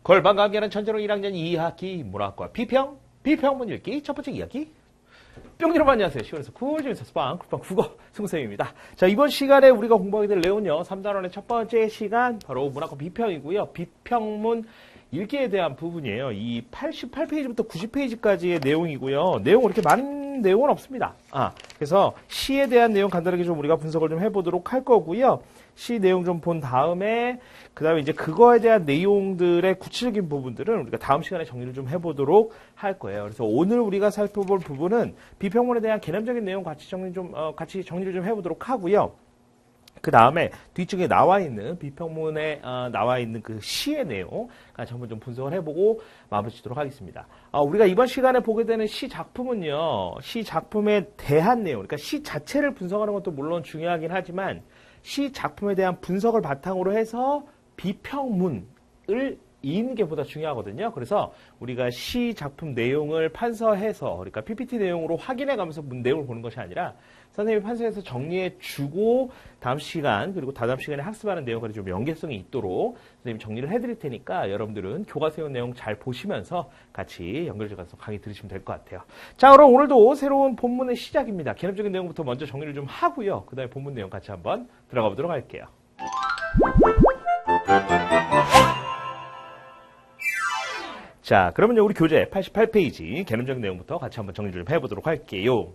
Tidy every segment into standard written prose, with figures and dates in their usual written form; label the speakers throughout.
Speaker 1: 골반과 함께하는 천재로 1학년 2학기 문학과 비평문 읽기 첫 번째 이야기. 뿅 여러분 안녕하세요. 시원해서 쿨, 재밌어서 빵, 쿨빵 국어 승쌤입니다. 자, 이번 시간에 우리가 공부하게 될 내용은요. 3단원의 첫 번째 시간 바로 문학과 비평이고요. 비평문 읽기에 대한 부분이에요. 이 88페이지부터 90페이지까지의 내용이고요. 내용 그렇게 많은 내용은 없습니다. 그래서 시에 대한 내용 간단하게 좀 우리가 분석을 좀 해보도록 할 거고요. 시 내용 좀 본 다음에 그 다음에 이제 그거에 대한 내용들의 구체적인 부분들은 우리가 다음 시간에 정리를 좀 해보도록 할 거예요. 그래서 오늘 우리가 살펴볼 부분은 비평문에 대한 개념적인 내용 같이 정리를 좀 해보도록 하고요. 그 다음에 뒤쪽에 나와 있는 비평문에 나와 있는 그 시의 내용 같이 한번 좀 분석을 해보고 마무리 짓도록 하겠습니다. 우리가 이번 시간에 보게 되는 시 작품은요, 시 작품에 대한 내용, 그러니까 시 자체를 분석하는 것도 물론 중요하긴 하지만 시 작품에 대한 분석을 바탕으로 해서 비평문을 읽는 게 보다 중요하거든요. 그래서 우리가 시 작품 내용을 판서해서, 그러니까 PPT 내용으로 확인해 가면서 내용을 보는 것이 아니라 선생님이 판서해서 정리해 주고 다음 시간 그리고 다다음 시간에 학습하는 내용까지 좀 연계성이 있도록 선생님이 정리를 해드릴 테니까 여러분들은 교과서 내용 잘 보시면서 같이 연결돼서 강의 들으시면 될 것 같아요. 자, 그럼 오늘도 새로운 본문의 시작입니다. 개념적인 내용부터 먼저 정리를 좀 하고요. 그 다음에 본문 내용 같이 한번 들어가 보도록 할게요. 자, 그러면요, 우리 교재 88페이지 개념적인 내용부터 같이 한번 정리를 좀 해보도록 할게요.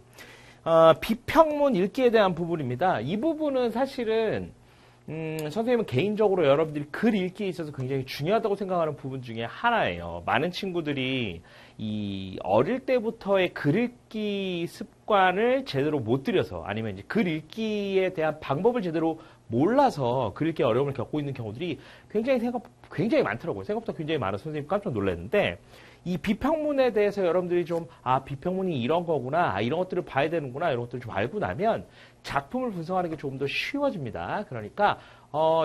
Speaker 1: 비평문 읽기에 대한 부분입니다. 이 부분은 사실은 선생님은 개인적으로 여러분들이 글 읽기에 있어서 굉장히 중요하다고 생각하는 부분 중에 하나예요. 많은 친구들이 이 어릴 때부터의 글 읽기 습관을 제대로 못 들여서 아니면 이제 글 읽기에 대한 방법을 제대로 몰라서 글 읽기 어려움을 겪고 있는 경우들이 굉장히 많더라고요. 생각보다 굉장히 많아서 선생님 깜짝 놀랐는데 이 비평문에 대해서 여러분들이 좀 비평문이 이런 거구나, 이런 것들을 봐야 되는구나, 이런 것들을 좀 알고 나면 작품을 분석하는 게 조금 더 쉬워집니다. 그러니까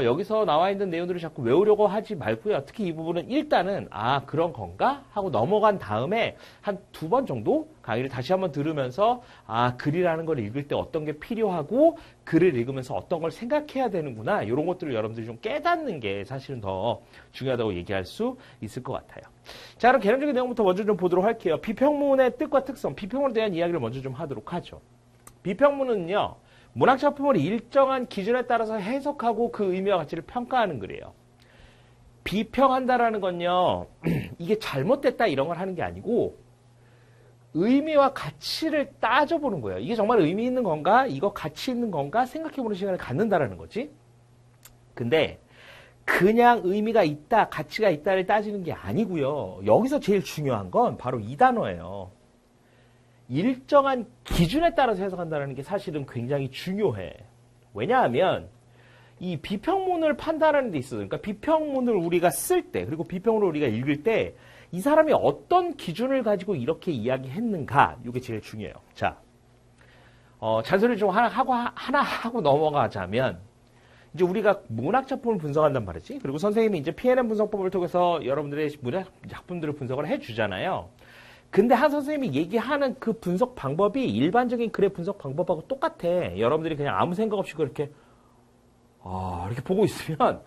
Speaker 1: 여기서 나와 있는 내용들을 자꾸 외우려고 하지 말고요. 특히 이 부분은 일단은 그런 건가? 하고 넘어간 다음에 한 2번 정도 강의를 다시 한번 들으면서 글이라는 걸 읽을 때 어떤 게 필요하고 글을 읽으면서 어떤 걸 생각해야 되는구나, 이런 것들을 여러분들이 좀 깨닫는 게 사실은 더 중요하다고 얘기할 수 있을 것 같아요. 자, 그럼 개념적인 내용부터 먼저 좀 보도록 할게요. 비평문의 뜻과 특성, 비평문에 대한 이야기를 먼저 좀 하도록 하죠. 비평문은요, 문학작품을 일정한 기준에 따라서 해석하고 그 의미와 가치를 평가하는 글이에요. 비평한다라는 건요, 이게 잘못됐다 이런 걸 하는 게 아니고 의미와 가치를 따져보는 거예요. 이게 정말 의미 있는 건가? 이거 가치 있는 건가? 생각해보는 시간을 갖는다라는 거지. 근데 그냥 의미가 있다, 가치가 있다를 따지는 게 아니고요. 여기서 제일 중요한 건 바로 이 단어예요. 일정한 기준에 따라서 해석한다는 게 사실은 굉장히 중요해. 왜냐하면 이 비평문을 판단하는 데 있어서, 그러니까 비평문을 우리가 쓸 때, 그리고 비평문을 우리가 읽을 때 이 사람이 어떤 기준을 가지고 이렇게 이야기했는가, 이게 제일 중요해요. 자, 잔소리를 좀 하나 하고 넘어가자면, 이제 우리가 문학 작품을 분석한단 말이지. 그리고 선생님이 이제 PNN 분석법을 통해서 여러분들의 문학 작품들을 분석을 해주잖아요. 근데 한 선생님이 얘기하는 그 분석 방법이 일반적인 글의 분석 방법하고 똑같아. 여러분들이 그냥 아무 생각 없이 그렇게 이렇게 보고 있으면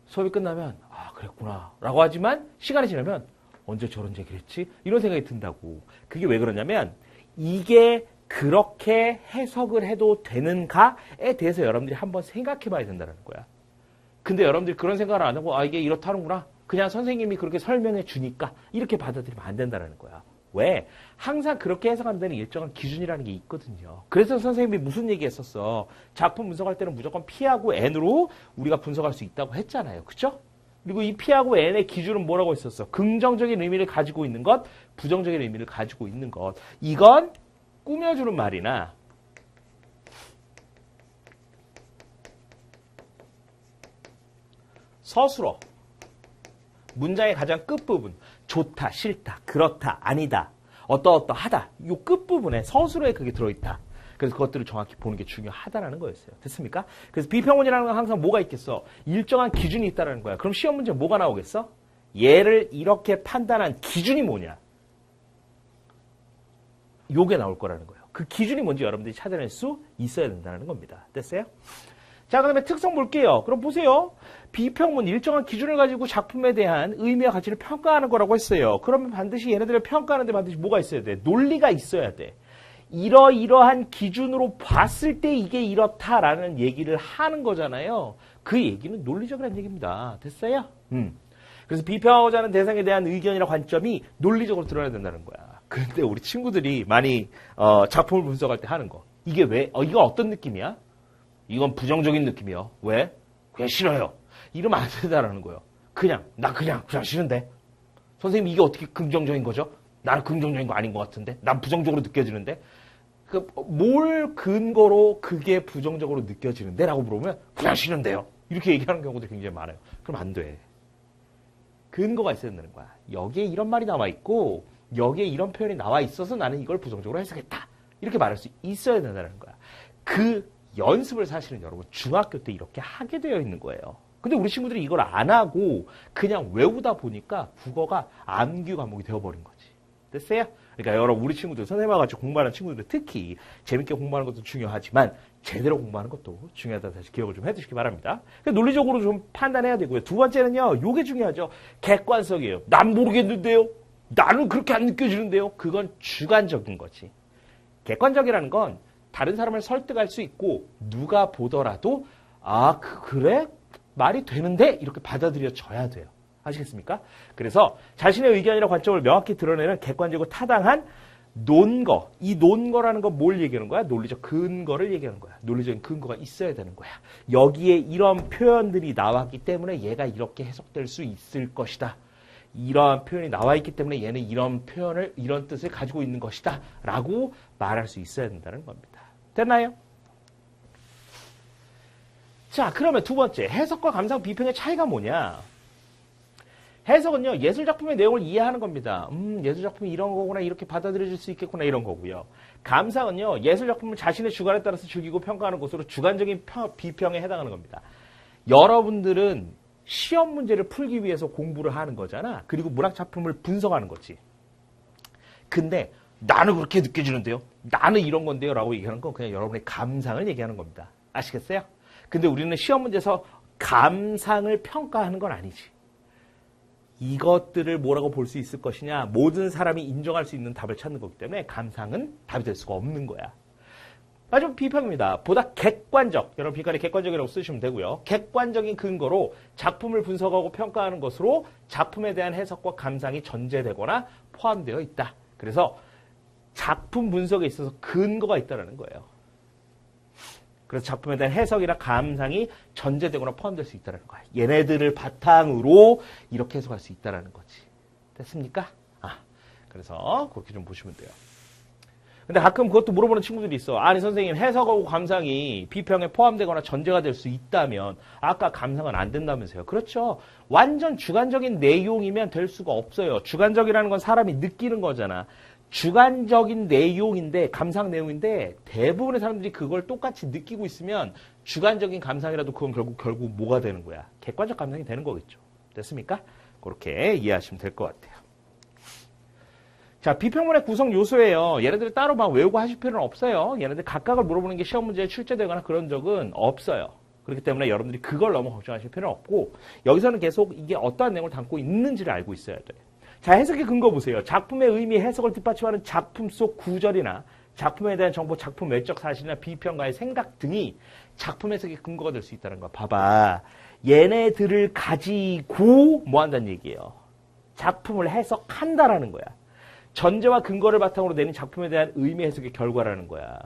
Speaker 1: 수업이 끝나면 그랬구나 라고 하지만 시간이 지나면 언제 저런 얘기를 했지? 이런 생각이 든다고. 그게 왜 그러냐면 이게 그렇게 해석을 해도 되는가에 대해서 여러분들이 한번 생각해 봐야 된다는 거야. 근데 여러분들이 그런 생각을 안 하고 이게 이렇다는구나, 그냥 선생님이 그렇게 설명해 주니까 이렇게 받아들이면 안 된다는 거야. 왜? 항상 그렇게 해석하는 데는 일정한 기준이라는 게 있거든요. 그래서 선생님이 무슨 얘기 했었어? 작품 분석할 때는 무조건 P하고 N으로 우리가 분석할 수 있다고 했잖아요. 그쵸? 그리고 이 P하고 N의 기준은 뭐라고 했었어? 긍정적인 의미를 가지고 있는 것, 부정적인 의미를 가지고 있는 것. 이건 꾸며주는 말이나 서술어, 문장의 가장 끝부분, 좋다, 싫다, 그렇다, 아니다, 어떠어떠하다, 이 끝부분에 서술어에 그게 들어있다. 그래서 그것들을 정확히 보는 게 중요하다라는 거였어요. 됐습니까? 그래서 비평문이라는 건 항상 뭐가 있겠어? 일정한 기준이 있다는 거야. 그럼 시험 문제 뭐가 나오겠어? 얘를 이렇게 판단한 기준이 뭐냐? 요게 나올 거라는 거예요. 그 기준이 뭔지 여러분들이 찾아낼 수 있어야 된다는 겁니다. 됐어요? 자, 그 다음에 특성 볼게요. 그럼 보세요. 비평문 일정한 기준을 가지고 작품에 대한 의미와 가치를 평가하는 거라고 했어요. 그러면 반드시 얘네들을 평가하는데 반드시 뭐가 있어야 돼? 논리가 있어야 돼. 이러이러한 기준으로 봤을 때 이게 이렇다라는 얘기를 하는 거잖아요. 그 얘기는 논리적이라는 얘기입니다. 됐어요? 그래서 비평하고자 하는 대상에 대한 의견이나 관점이 논리적으로 드러나야 된다는 거야. 그런데 우리 친구들이 많이 작품을 분석할 때 하는 거. 이게 왜? 이거 어떤 느낌이야? 이건 부정적인 느낌이요. 왜? 그냥 싫어요. 이러면 안 된다라는 거예요. 나 그냥 싫은데. 선생님 이게 어떻게 긍정적인 거죠? 나는 긍정적인 거 아닌 것 같은데. 난 부정적으로 느껴지는데. 뭘 근거로 그게 부정적으로 느껴지는데? 라고 물어보면 그냥 싫은데요. 이렇게 얘기하는 경우도 굉장히 많아요. 그럼 안 돼. 근거가 있어야 된다는 거야. 여기에 이런 말이 나와 있고 여기에 이런 표현이 나와 있어서 나는 이걸 부정적으로 해석했다. 이렇게 말할 수 있어야 된다는 거야. 그 연습을 사실은 여러분 중학교 때 이렇게 하게 되어 있는 거예요. 근데 우리 친구들이 이걸 안 하고 그냥 외우다 보니까 국어가 암기 과목이 되어버린 거지. 됐어요? 그러니까 여러분 우리 친구들 선생님과 같이 공부하는 친구들 특히 재밌게 공부하는 것도 중요하지만 제대로 공부하는 것도 중요하다. 다시 기억을 좀 해두시기 바랍니다. 논리적으로 좀 판단해야 되고요. 두 번째는요. 요게 중요하죠. 객관성이에요. 난 모르겠는데요. 나는 그렇게 안 느껴지는데요. 그건 주관적인 거지. 객관적이라는 건 다른 사람을 설득할 수 있고 누가 보더라도 그래? 말이 되는데? 이렇게 받아들여져야 돼요. 아시겠습니까? 그래서 자신의 의견이나 관점을 명확히 드러내는 객관적이고 타당한 논거. 이 논거라는 건 뭘 얘기하는 거야? 논리적 근거를 얘기하는 거야. 논리적인 근거가 있어야 되는 거야. 여기에 이런 표현들이 나왔기 때문에 얘가 이렇게 해석될 수 있을 것이다. 이러한 표현이 나와 있기 때문에 얘는 이런 표현을, 이런 뜻을 가지고 있는 것이다. 라고 말할 수 있어야 된다는 겁니다. 됐나요? 자, 그러면 두 번째. 해석과 감상, 비평의 차이가 뭐냐? 해석은요, 예술작품의 내용을 이해하는 겁니다. 예술작품이 이런 거구나, 이렇게 받아들여질 수 있겠구나, 이런 거고요. 감상은요, 예술작품을 자신의 주관에 따라서 즐기고 평가하는 것으로 주관적인 비평에 해당하는 겁니다. 여러분들은 시험 문제를 풀기 위해서 공부를 하는 거잖아. 그리고 문학작품을 분석하는 거지. 근데 나는 그렇게 느껴지는데요. 나는 이런 건데요. 라고 얘기하는 건 그냥 여러분의 감상을 얘기하는 겁니다. 아시겠어요? 근데 우리는 시험 문제에서 감상을 평가하는 건 아니지. 이것들을 뭐라고 볼 수 있을 것이냐. 모든 사람이 인정할 수 있는 답을 찾는 거기 때문에 감상은 답이 될 수가 없는 거야. 마지막 비평입니다. 보다 객관적, 여러분 비판이 객관적이라고 쓰시면 되고요. 객관적인 근거로 작품을 분석하고 평가하는 것으로 작품에 대한 해석과 감상이 전제되거나 포함되어 있다. 그래서 작품 분석에 있어서 근거가 있다는 거예요. 그래서 작품에 대한 해석이나 감상이 전제되거나 포함될 수 있다는 거야. 얘네들을 바탕으로 이렇게 해석할 수 있다는 거지. 됐습니까? 그래서 그렇게 좀 보시면 돼요. 근데 가끔 그것도 물어보는 친구들이 있어. 아니 선생님 해석하고 감상이 비평에 포함되거나 전제가 될 수 있다면 아까 감상은 안 된다면서요. 그렇죠. 완전 주관적인 내용이면 될 수가 없어요. 주관적이라는 건 사람이 느끼는 거잖아. 주관적인 내용인데 감상 내용인데 대부분의 사람들이 그걸 똑같이 느끼고 있으면 주관적인 감상이라도 그건 결국 뭐가 되는 거야? 객관적 감상이 되는 거겠죠. 됐습니까? 그렇게 이해하시면 될 것 같아요. 자, 비평문의 구성 요소예요. 얘네들 따로 막 외우고 하실 필요는 없어요. 얘네들 각각을 물어보는 게 시험 문제에 출제되거나 그런 적은 없어요. 그렇기 때문에 여러분들이 그걸 너무 걱정하실 필요는 없고 여기서는 계속 이게 어떠한 내용을 담고 있는지를 알고 있어야 돼요. 자, 해석의 근거 보세요. 작품의 의미, 해석을 뒷받침하는 작품 속 구절이나 작품에 대한 정보, 작품 외적 사실이나 비평가의 생각 등이 작품 해석의 근거가 될 수 있다는 거. 봐봐. 얘네들을 가지고 뭐 한다는 얘기예요. 작품을 해석한다라는 거야. 전제와 근거를 바탕으로 내린 작품에 대한 의미 해석의 결과라는 거야.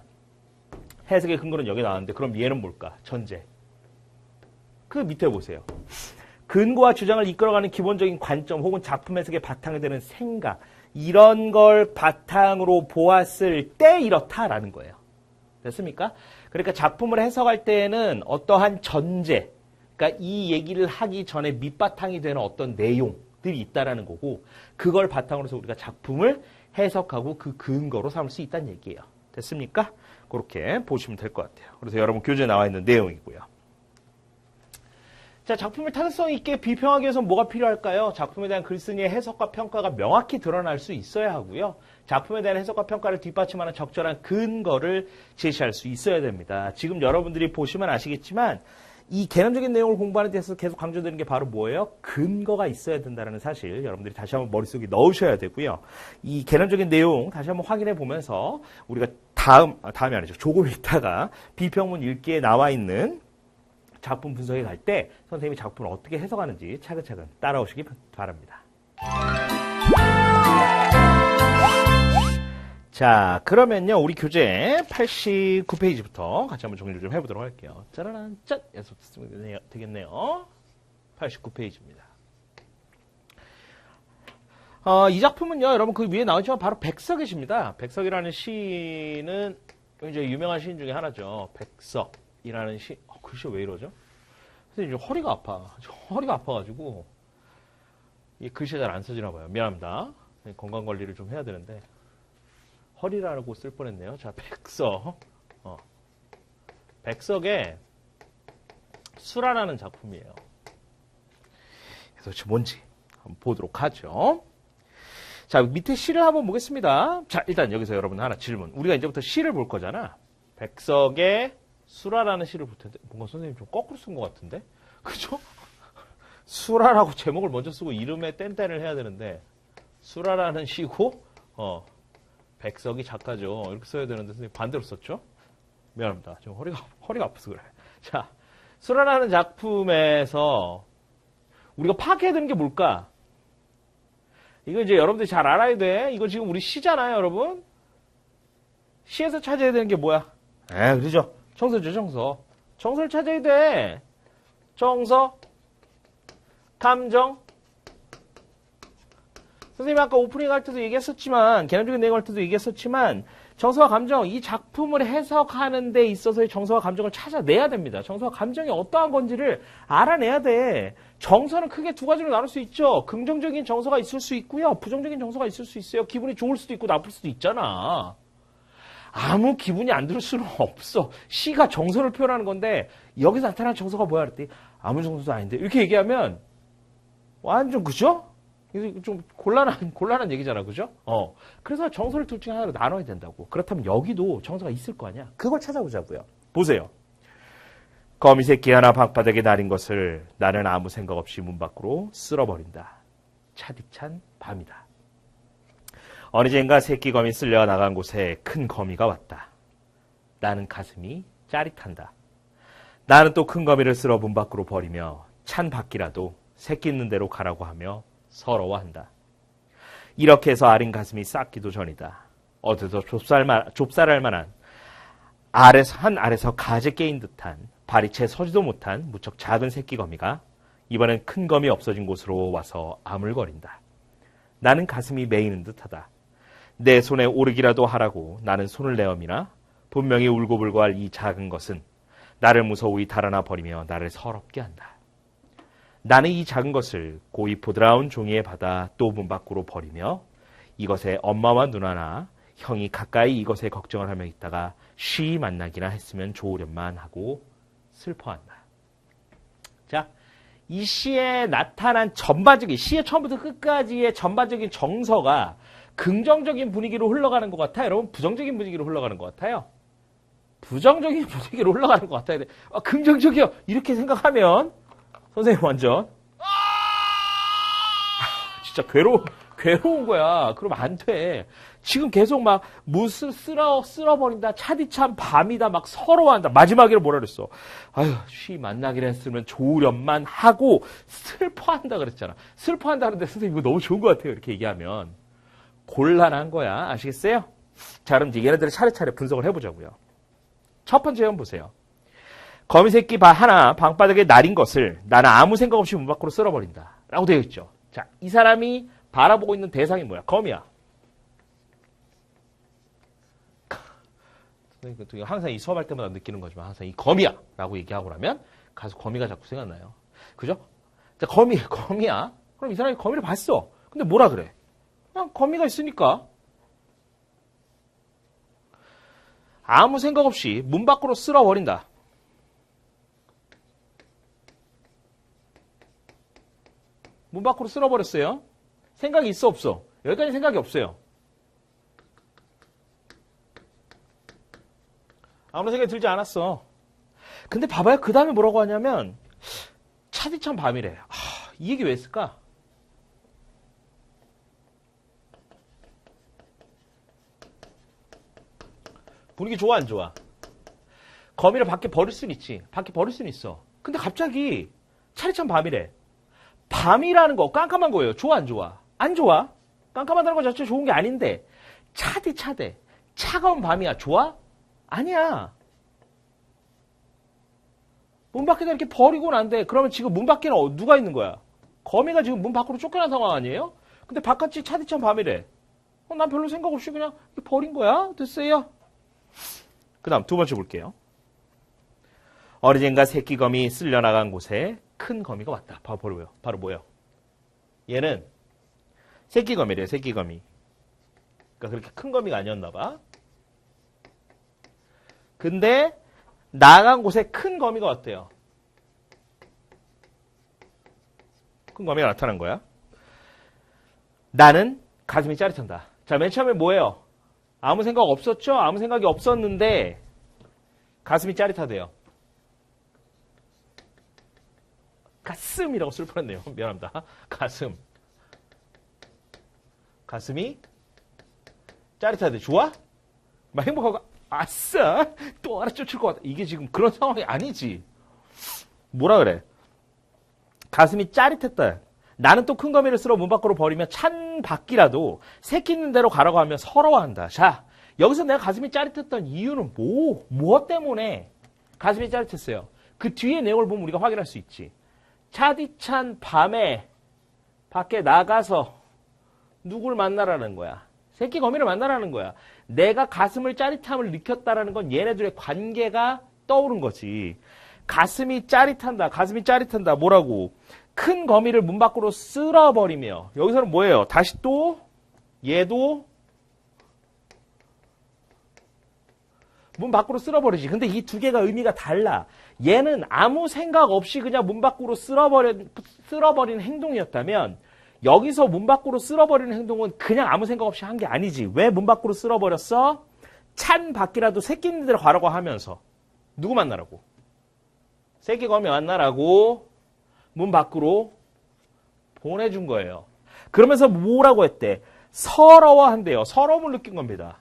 Speaker 1: 해석의 근거는 여기 나왔는데 그럼 얘는 뭘까? 전제. 그 밑에 보세요. 근거와 주장을 이끌어가는 기본적인 관점 혹은 작품 해석의 바탕이 되는 생각 이런 걸 바탕으로 보았을 때 이렇다라는 거예요. 됐습니까? 그러니까 작품을 해석할 때에는 어떠한 전제 그러니까 이 얘기를 하기 전에 밑바탕이 되는 어떤 내용들이 있다라는 거고 그걸 바탕으로 해서 우리가 작품을 해석하고 그 근거로 삼을 수 있다는 얘기예요. 됐습니까? 그렇게 보시면 될 것 같아요. 그래서 여러분 교재에 나와 있는 내용이고요. 자, 작품을 타당성 있게 비평하기 위해서 뭐가 필요할까요? 작품에 대한 글쓴이의 해석과 평가가 명확히 드러날 수 있어야 하고요. 작품에 대한 해석과 평가를 뒷받침하는 적절한 근거를 제시할 수 있어야 됩니다. 지금 여러분들이 보시면 아시겠지만 이 개념적인 내용을 공부하는 데 있어서 계속 강조되는 게 바로 뭐예요? 근거가 있어야 된다는 사실 여러분들이 다시 한번 머릿속에 넣으셔야 되고요. 이 개념적인 내용 다시 한번 확인해 보면서 우리가 다음이 아니죠. 조금 있다가 비평문 읽기에 나와 있는 작품 분석에 갈 때 선생님이 작품을 어떻게 해석하는지 차근차근 따라오시기 바랍니다. 자, 그러면요, 우리 교재 89페이지부터 같이 한번 정리를 좀 해보도록 할게요. 짜라란, 짠! 여기서 쓰면 되겠네요. 89페이지입니다. 이 작품은요, 여러분 그 위에 나오지만 바로 백석이십니다. 백석이라는 시는 굉장히 유명한 시인 중에 하나죠. 백석이라는 시, 글씨 왜 이러죠? 선생님, 허리가 아파. 허리가 아파가지고, 이 글씨가 잘 안 써지나 봐요. 미안합니다. 건강관리를 좀 해야 되는데. 허리라고 쓸 뻔했네요. 자, 백석. 백석의 수라라는 작품이에요. 그래서 도대체 뭔지 한번 보도록 하죠. 자, 밑에 시를 한번 보겠습니다. 자, 일단 여기서 여러분 하나 질문. 우리가 이제부터 시를 볼 거잖아. 백석의 수라라는 시를 볼 텐데, 뭔가 선생님 좀 거꾸로 쓴 것 같은데? 그죠? 수라라고 제목을 먼저 쓰고 이름에 땡땡을 해야 되는데, 수라라는 시고, 백석이 작가죠. 이렇게 써야 되는데 선생님 반대로 썼죠? 미안합니다. 지금 허리가 아파서 그래. 자, 수라라는 작품에서 우리가 파악해야 되는 게 뭘까? 이거 이제 여러분들이 잘 알아야 돼. 이거 지금 우리 시잖아요, 여러분. 시에서 찾아야 되는 게 뭐야? 그러죠. 정서죠, 정서. 정서를 찾아야 돼. 정서, 감정. 선생님이 아까 오프닝 할 때도 얘기했었지만, 개념적인 내용 할 때도 얘기했었지만, 정서와 감정, 이 작품을 해석하는 데 있어서의 정서와 감정을 찾아내야 됩니다. 정서와 감정이 어떠한 건지를 알아내야 돼. 정서는 크게 두 가지로 나눌 수 있죠. 긍정적인 정서가 있을 수 있고요. 부정적인 정서가 있을 수 있어요. 기분이 좋을 수도 있고 나쁠 수도 있잖아. 아무 기분이 안 들 수는 없어. 시가 정서를 표현하는 건데 여기서 나타나는 정서가 뭐야 그랬더니 아무 정서도 아닌데 이렇게 얘기하면 완전 그죠? 좀 곤란한 얘기잖아, 그죠? 그래서 정서를 둘 중에 하나로 나눠야 된다고. 그렇다면 여기도 정서가 있을 거 아니야? 그걸 찾아보자고요. 보세요. 거미 새끼 하나 방바닥에 날인 것을 나는 아무 생각 없이 문 밖으로 쓸어버린다. 차디찬 밤이다. 어느젠가 새끼 거미 쓸려 나간 곳에 큰 거미가 왔다. 나는 가슴이 짜릿한다. 나는 또 큰 거미를 쓸어 문 밖으로 버리며 찬 밖이라도 새끼 있는 대로 가라고 하며 서러워한다. 이렇게 해서 아린 가슴이 싹기도 전이다. 어디서 좁쌀할 만한 알에서 가재 깨인 듯한 발이 채 서지도 못한 무척 작은 새끼 거미가 이번엔 큰 거미 없어진 곳으로 와서 아물거린다. 나는 가슴이 메이는 듯하다. 내 손에 오르기라도 하라고 나는 손을 내어미나 분명히 울고불고 할 이 작은 것은 나를 무서이 달아나 버리며 나를 서럽게 한다. 나는 이 작은 것을 고이 보드라운 종이에 받아 또 문 밖으로 버리며 이것에 엄마와 누나나 형이 가까이 이것에 걱정을 하며 있다가 쉬 만나기나 했으면 좋으련만 하고 슬퍼한다. 자, 이 시에 나타난 전반적인, 시의 처음부터 끝까지의 전반적인 정서가 긍정적인 분위기로 흘러가는 것 같아요? 여러분, 부정적인 분위기로 흘러가는 것 같아요? 부정적인 분위기로 흘러가는 것 같아요. 긍정적이요. 이렇게 생각하면 선생님 완전 진짜 괴로운 거야. 그러면 안 돼. 지금 계속 막 무슨 쓸어버린다. 차디찬 밤이다. 막 서러워한다. 마지막에는 뭐라 그랬어? 아유, 쉬 만나기로 했으면 좋으련만 하고 슬퍼한다 그랬잖아. 슬퍼한다는데 선생님 이거 너무 좋은 것 같아요. 이렇게 얘기하면 곤란한 거야. 아시겠어요? 자, 그럼 이제 얘네들을 차례차례 분석을 해보자고요. 첫 번째 한번 보세요. 거미 새끼 하나 방바닥에 날인 것을 나는 아무 생각 없이 문 밖으로 쓸어버린다. 라고 되어 있죠. 자, 이 사람이 바라보고 있는 대상이 뭐야? 거미야. 항상 이 수업할 때마다 느끼는 거지만 항상 이 거미야. 라고 얘기하고 나면 가서 거미가 자꾸 생각나요. 그죠? 자, 거미야. 그럼 이 사람이 거미를 봤어. 근데 뭐라 그래? 그냥 거미가 있으니까. 아무 생각 없이 문 밖으로 쓸어버린다. 문 밖으로 쓸어버렸어요. 생각이 있어 없어? 여기까지 생각이 없어요. 아무런 생각이 들지 않았어. 근데 봐봐요. 그 다음에 뭐라고 하냐면 차디찬 밤이래. 이 얘기 왜 했을까? 분위기 좋아 안 좋아? 거미를 밖에 버릴 수는 있지. 밖에 버릴 수는 있어. 근데 갑자기 차디찬 밤이래. 밤이라는 거 깜깜한 거예요. 좋아 안 좋아? 안 좋아. 깜깜하다는 것 자체가 좋은 게 아닌데 차대 차가운 밤이야. 좋아? 아니야. 문 밖에다 이렇게 버리고 난데 그러면 지금 문 밖에는 누가 있는 거야? 거미가 지금 문 밖으로 쫓겨난 상황 아니에요? 근데 바깥이 차디찬 밤이래. 난 별로 생각 없이 그냥 버린 거야. 됐어요. 그 다음 두 번째 볼게요. 어리젠가 새끼 거미 쓸려나간 곳에 큰 거미가 왔다. 바로 뭐예요? 얘는 새끼 거미래요. 새끼 거미. 그러니까 그렇게 큰 거미가 아니었나 봐. 근데 나간 곳에 큰 거미가 왔대요. 큰 거미가 나타난 거야. 나는 가슴이 짜릿한다. 자, 맨 처음에 뭐예요? 아무 생각 없었죠? 아무 생각이 없었는데 가슴이 짜릿하대요. 가슴이라고 쓸 뻔했네요. 미안합니다. 가슴이 짜릿하대. 좋아? 막 행복하고 아싸! 또 하나 쫓을 것 같다. 이게 지금 그런 상황이 아니지. 뭐라 그래? 가슴이 짜릿했다. 나는 또 큰 거미를 쓸어 문 밖으로 버리면 찬 밖이라도 새끼 있는 대로 가라고 하면 서러워한다. 자, 여기서 내가 가슴이 짜릿했던 이유는 무엇 때문에 가슴이 짜릿했어요? 그 뒤에 내용을 보면 우리가 확인할 수 있지. 차디찬 밤에 밖에 나가서 누굴 만나라는 거야? 새끼 거미를 만나라는 거야. 내가 가슴을 짜릿함을 느꼈다라는 건 얘네들의 관계가 떠오른 거지. 가슴이 짜릿한다. 뭐라고? 큰 거미를 문 밖으로 쓸어버리며. 여기서는 뭐예요? 다시 또 얘도 문 밖으로 쓸어버리지. 근데 이 두 개가 의미가 달라. 얘는 아무 생각 없이 그냥 문 밖으로 쓸어버린 행동이었다면 여기서 문 밖으로 쓸어버리는 행동은 그냥 아무 생각 없이 한 게 아니지. 왜 문 밖으로 쓸어버렸어? 찬 밖이라도 새끼 있는 데로 가라고 하면서. 누구 만나라고? 새끼 거미 만나라고 문 밖으로 보내준 거예요. 그러면서 뭐라고 했대? 서러워한대요. 서러움을 느낀 겁니다.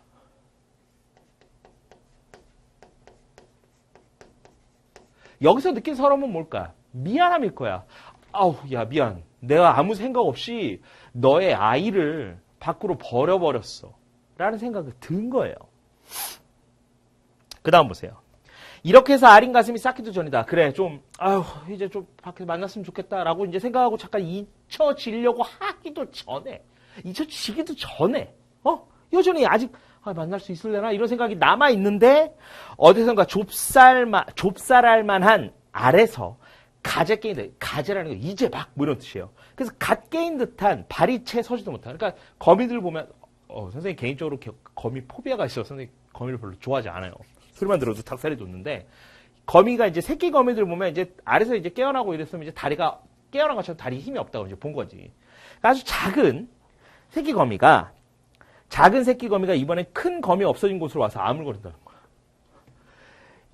Speaker 1: 여기서 느낀 서러움은 뭘까? 미안함일 거야. 아우, 야, 미안. 내가 아무 생각 없이 너의 아이를 밖으로 버려버렸어. 라는 생각이 든 거예요. 그 다음 보세요. 이렇게 해서 아린 가슴이 싹기도 전이다. 그래, 이제 좀 밖에서 만났으면 좋겠다. 라고 이제 생각하고 잠깐 잊혀지려고 하기도 전에, 잊혀지기도 전에, 여전히 아직, 만날 수 있을래나? 이런 생각이 남아있는데, 어디선가 좁쌀할 만한 알에서 가재 깨인 듯, 가재라는 게 이제 막, 뭐 이런 뜻이에요. 그래서 갓 깨인 듯한 발이 채 서지도 못한. 그러니까 거미들 보면, 선생님 개인적으로 거미 포비아가 있어서 선생님 거미를 별로 좋아하지 않아요. 소리만 들어도 닭살이 돋는데, 거미가 이제 새끼 거미들 보면 이제 알에서 이제 깨어나고 이랬으면 이제 다리가 깨어난 것처럼 다리에 힘이 없다고 이제 본 거지. 아주 작은 새끼 거미가 이번에 큰 거미 없어진 곳으로 와서 아물거린다는 거야.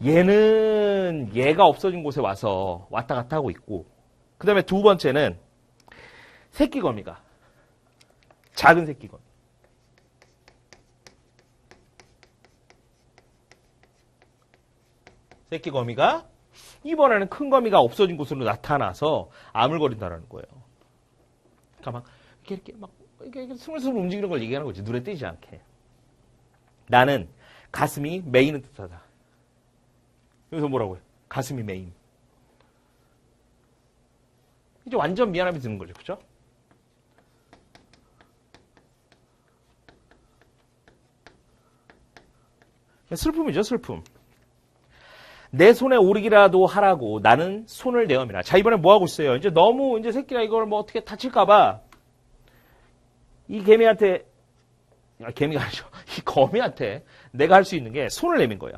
Speaker 1: 얘는 얘가 없어진 곳에 와서 왔다 갔다 하고 있고, 그 다음에 두 번째는 새끼 거미가, 작은 새끼 거미. 새끼 거미가 이번에는 큰 거미가 없어진 곳으로 나타나서 아물거린다는 거예요. 그러니까 막 이렇게 스물스물 움직이는 걸 얘기하는 거지. 눈에 띄지 않게. 나는 가슴이 메이는 듯하다. 여기서 뭐라고 해요? 가슴이 메인. 이제 완전 미안함이 드는 거죠. 그죠? 슬픔이죠, 슬픔. 내 손에 오르기라도 하라고 나는 손을 내어미라. 자, 이번에 뭐 하고 있어요? 이제 너무 이제 새끼가 이걸 뭐 어떻게 다칠까봐 이 개미한테, 개미가 아니죠. 이 거미한테 내가 할 수 있는 게 손을 내민 거예요.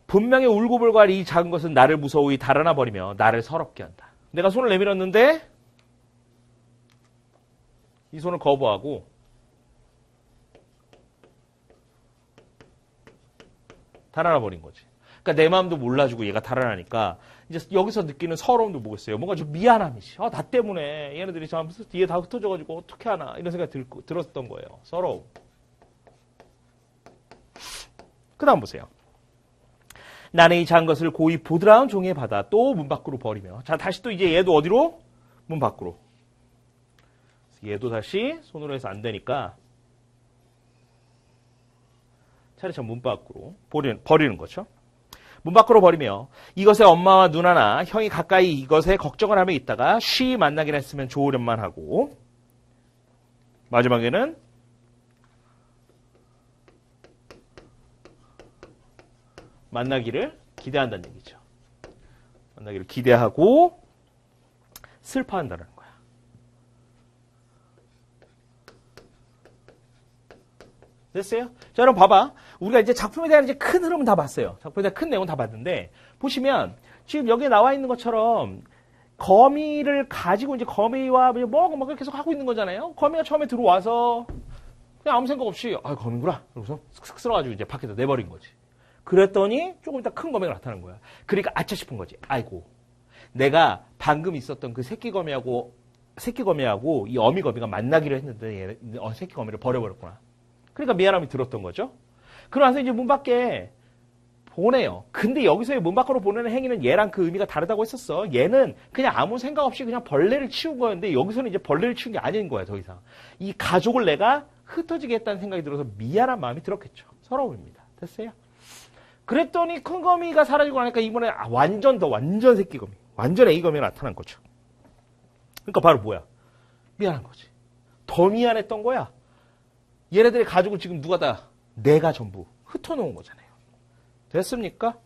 Speaker 1: 분명히 울고불고할 이 작은 것은 나를 무서워히 달아나 버리며 나를 서럽게 한다. 내가 손을 내밀었는데 이 손을 거부하고 달아나 버린 거지. 그러니까 내 마음도 몰라주고 얘가 달아나니까 이제 여기서 느끼는 서러움도 뭐겠어요? 뭔가 좀 미안함이지. 나 때문에 얘네들이 뒤에 다 흩어져가지고 어떻게 하나 이런 생각이 들었던 거예요. 서러움. 그 다음 보세요. 나는 이 작은 것을 고이 보드라운 종이에 받아 또 문 밖으로 버리며. 자, 다시 또 이제 얘도 어디로? 문 밖으로. 얘도 다시 손으로 해서 안 되니까 차례차 문 밖으로 버리는 거죠. 문 밖으로 버리며 이것의 엄마와 누나나 형이 가까이 이것에 걱정을 하며 있다가 쉬 만나긴 했으면 좋으련만 하고 마지막에는 만나기를 기대한다는 얘기죠. 만나기를 기대하고 슬퍼한다는 거야. 됐어요? 자, 여러분 봐봐. 우리가 이제 작품에 대한 이제 큰 흐름은 다 봤어요. 작품에 대한 큰 내용은 다 봤는데 보시면 지금 여기에 나와 있는 것처럼 거미를 가지고 이제 거미와 뭐 계속 하고 있는 거잖아요. 거미가 처음에 들어와서 그냥 아무 생각 없이 거미구나. 그러고서 슥슥 쓸어가지고 이제 밖에다 내버린 거지. 그랬더니 조금 이따 큰 거미가 나타난 거야. 그러니까 아차 싶은 거지. 아이고, 내가 방금 있었던 그 새끼 거미하고 이 어미 거미가 만나기로 했는데 새끼 거미를 버려버렸구나. 그러니까 미안함이 들었던 거죠. 그러면서 이제 문 밖에 보내요. 근데 여기서의 문 밖으로 보내는 행위는 얘랑 그 의미가 다르다고 했었어. 얘는 그냥 아무 생각 없이 그냥 벌레를 치운 거였는데 여기서는 이제 벌레를 치운 게 아닌 거야, 더 이상. 이 가족을 내가 흩어지게 했다는 생각이 들어서 미안한 마음이 들었겠죠. 서러움입니다. 됐어요? 그랬더니 큰 거미가 사라지고 나니까 이번에 완전 새끼 거미, 완전 애기 거미가 나타난 거죠. 그러니까 바로 뭐야? 미안한 거지. 더 미안했던 거야. 얘네들의 가족을 지금 누가 다 내가 전부 흩어놓은 거잖아요. 됐습니까?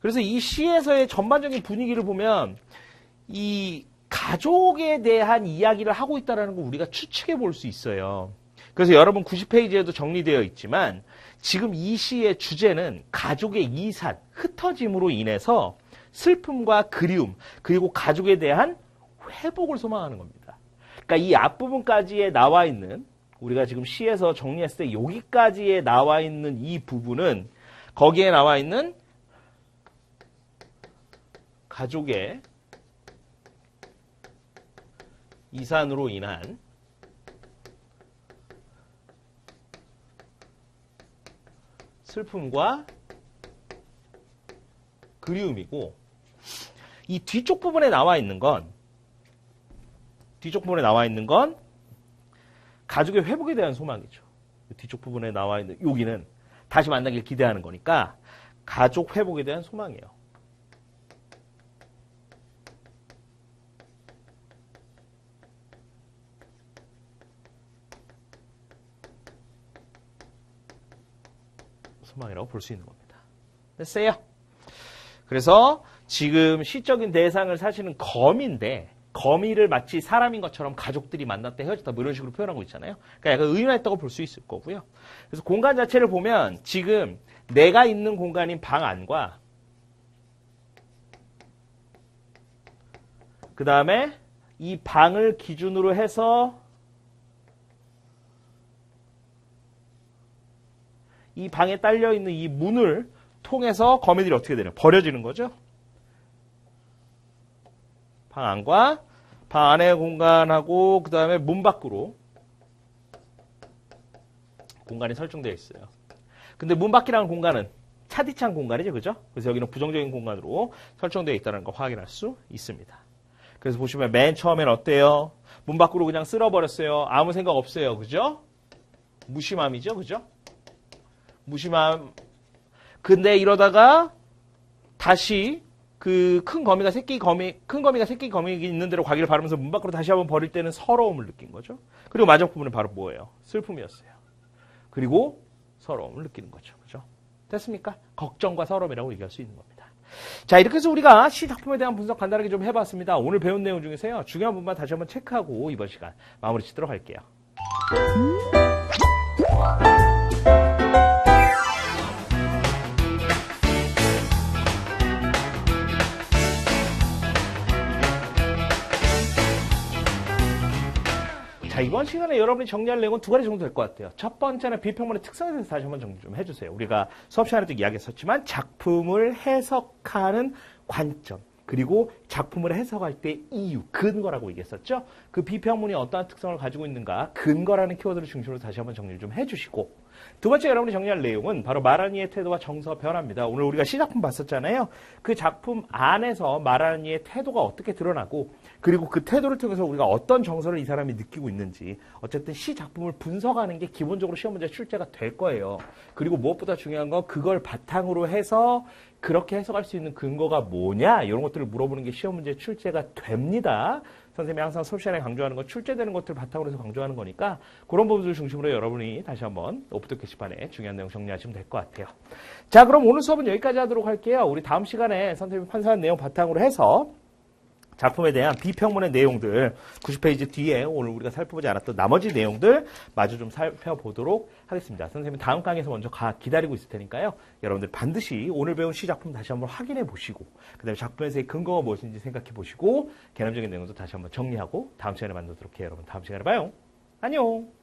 Speaker 1: 그래서 이 시에서의 전반적인 분위기를 보면 이 가족에 대한 이야기를 하고 있다는 걸 우리가 추측해 볼 수 있어요. 그래서 여러분 90페이지에도 정리되어 있지만 지금 이 시의 주제는 가족의 이산, 흩어짐으로 인해서 슬픔과 그리움, 그리고 가족에 대한 회복을 소망하는 겁니다. 그러니까 이 앞부분까지에 나와 있는, 우리가 지금 시에서 정리했을 때 여기까지에 나와 있는 이 부분은 거기에 나와 있는 가족의 이산으로 인한 슬픔과 그리움이고, 이 뒤쪽 부분에 나와 있는 건 가족의 회복에 대한 소망이죠. 뒤쪽 부분에 나와 있는 여기는 다시 만나길 기대하는 거니까 가족 회복에 대한 소망이에요. 소망이라고 볼 수 있는 겁니다. 됐어요? 그래서 지금 시적인 대상을 사실은 거미인데 거미를 마치 사람인 것처럼 가족들이 만났다 헤어졌다 뭐 이런 식으로 표현하고 있잖아요. 그러니까 약간 의연했다고 볼 수 있을 거고요. 그래서 공간 자체를 보면 지금 내가 있는 공간인 방 안과 그 다음에 이 방을 기준으로 해서 이 방에 딸려있는 이 문을 통해서 거미들이 어떻게 되냐? 버려지는 거죠. 방 안과 방 안의 공간하고 그 다음에 문 밖으로 공간이 설정되어 있어요. 근데 문 밖이라는 공간은 차디찬 공간이죠. 그죠? 그래서 여기는 부정적인 공간으로 설정되어 있다는 걸 확인할 수 있습니다. 그래서 보시면 맨 처음엔 어때요? 문 밖으로 그냥 쓸어버렸어요. 아무 생각 없어요. 그죠? 무심함이죠. 그죠? 무심함. 근데 이러다가 다시 그 큰 거미가 새끼 거미 있는 대로 가기를 바라면서 문 밖으로 다시 한번 버릴 때는 서러움을 느낀 거죠. 그리고 마지막 부분은 바로 뭐예요? 슬픔이었어요. 그리고 서러움을 느끼는 거죠. 그죠? 됐습니까? 걱정과 서러움이라고 얘기할 수 있는 겁니다. 자, 이렇게 해서 우리가 시 작품에 대한 분석 간단하게 좀 해봤습니다. 오늘 배운 내용 중에서요. 중요한 부분만 다시 한번 체크하고 이번 시간 마무리 짓도록 할게요. 자, 이번 시간에 여러분이 정리할 내용은 두 가지 정도 될 것 같아요. 첫 번째는 비평문의 특성에 대해서 다시 한번 정리 좀 해주세요. 우리가 수업 시간에도 이야기했었지만 작품을 해석하는 관점, 그리고 작품을 해석할 때 이유, 근거라고 얘기했었죠. 그 비평문이 어떠한 특성을 가지고 있는가, 근거라는 키워드를 중심으로 다시 한번 정리를 좀 해주시고, 두 번째 여러분이 정리할 내용은 바로 말하는 이의 태도와 정서 변화입니다. 오늘 우리가 시작품 봤었잖아요. 그 작품 안에서 말하는 이의 태도가 어떻게 드러나고, 그리고 그 태도를 통해서 우리가 어떤 정서를 이 사람이 느끼고 있는지, 어쨌든 시 작품을 분석하는 게 기본적으로 시험 문제 출제가 될 거예요. 그리고 무엇보다 중요한 건 그걸 바탕으로 해서 그렇게 해석할 수 있는 근거가 뭐냐, 이런 것들을 물어보는 게 시험 문제 출제가 됩니다. 선생님이 항상 수업 시간에 강조하는 건 출제되는 것들을 바탕으로 해서 강조하는 거니까 그런 부분들 중심으로 여러분이 다시 한번 오프토 게시판에 중요한 내용 정리하시면 될 것 같아요. 자, 그럼 오늘 수업은 여기까지 하도록 할게요. 우리 다음 시간에 선생님이 판사한 내용 바탕으로 해서 작품에 대한 비평문의 내용들 90페이지 뒤에 오늘 우리가 살펴보지 않았던 나머지 내용들 마저 좀 살펴보도록 하겠습니다. 선생님은 다음 강의에서 먼저 기다리고 있을 테니까요. 여러분들 반드시 오늘 배운 시 작품 다시 한번 확인해 보시고 그 다음에 작품에서의 근거가 무엇인지 생각해 보시고 개념적인 내용도 다시 한번 정리하고 다음 시간에 만나도록 해요. 여러분 다음 시간에 봐요. 안녕.